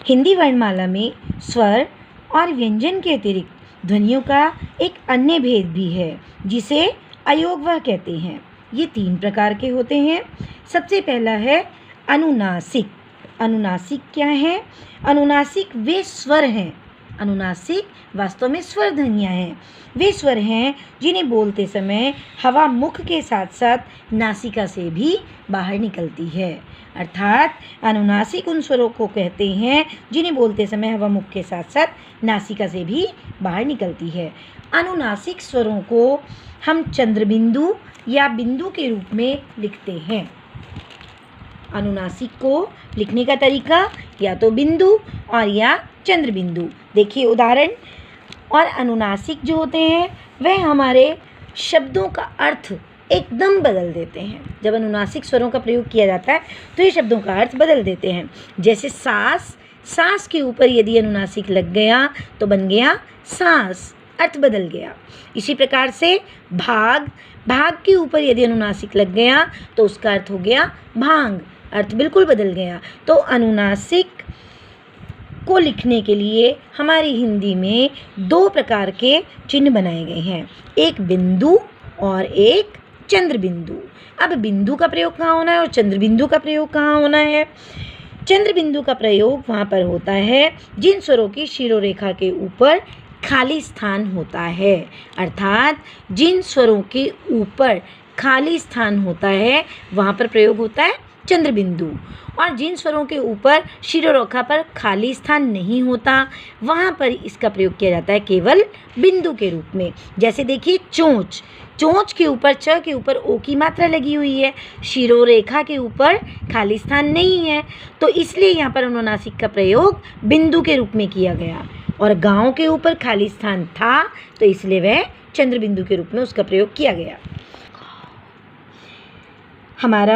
हिंदी वर्णमाला में स्वर और व्यंजन के अतिरिक्त ध्वनियों का एक अन्य भेद भी है जिसे अयोगवाह कहते हैं। ये 3 प्रकार के होते हैं। सबसे पहला है अनुनासिक। अनुनासिक क्या है? अनुनासिक वे स्वर हैं, अनुनासिक वास्तव में स्वर ध्वनियाँ हैं। वे स्वर हैं जिन्हें बोलते समय हवा मुख के साथ साथ नासिका से भी बाहर निकलती है। अर्थात अनुनासिक उन स्वरों को कहते हैं जिन्हें बोलते समय हवा मुख के साथ साथ नासिका से भी बाहर निकलती है। अनुनासिक स्वरों को हम चंद्रबिंदु या बिंदु के रूप में लिखते हैं। अनुनासिक को लिखने का तरीका या तो बिंदु और या चंद्रबिंदु। देखिए उदाहरण। और अनुनासिक जो होते हैं वह हमारे शब्दों का अर्थ एकदम बदल देते हैं। जब अनुनासिक स्वरों का प्रयोग किया जाता है तो ये शब्दों का अर्थ बदल देते हैं। जैसे सांस, सांस के ऊपर यदि अनुनासिक लग गया तो बन गया सांस, अर्थ बदल गया। इसी प्रकार से भाग, भाग के ऊपर यदि अनुनासिक लग गया तो उसका अर्थ हो गया भांग, अर्थ बिल्कुल बदल गया। तो अनुनासिक को लिखने के लिए हमारी हिंदी में 2 प्रकार के चिन्ह बनाए गए हैं, एक बिंदु और एक चंद्रबिंदु। अब बिंदु का प्रयोग कहाँ होना है और चंद्रबिंदु का प्रयोग कहाँ होना है? चंद्रबिंदु का प्रयोग वहाँ पर होता है जिन स्वरों की शिरोरेखा के ऊपर खाली स्थान होता है। अर्थात जिन स्वरों के ऊपर खाली स्थान होता है वहाँ पर प्रयोग होता है चंद्रबिंदु। और जिन स्वरों के ऊपर शिरोरेखा पर खाली स्थान नहीं होता वहाँ पर इसका प्रयोग किया जाता है केवल बिंदु के रूप में। जैसे देखिए चोंच, चोंच के ऊपर च के ऊपर ओ की मात्रा लगी हुई है, शिरोरेखा के ऊपर खाली स्थान नहीं है, तो इसलिए यहाँ पर अनुनासिक का प्रयोग बिंदु के रूप में किया गया। और गाँव के ऊपर खाली स्थान था तो इसलिए वह चंद्रबिंदु के रूप में उसका प्रयोग किया गया। हमारा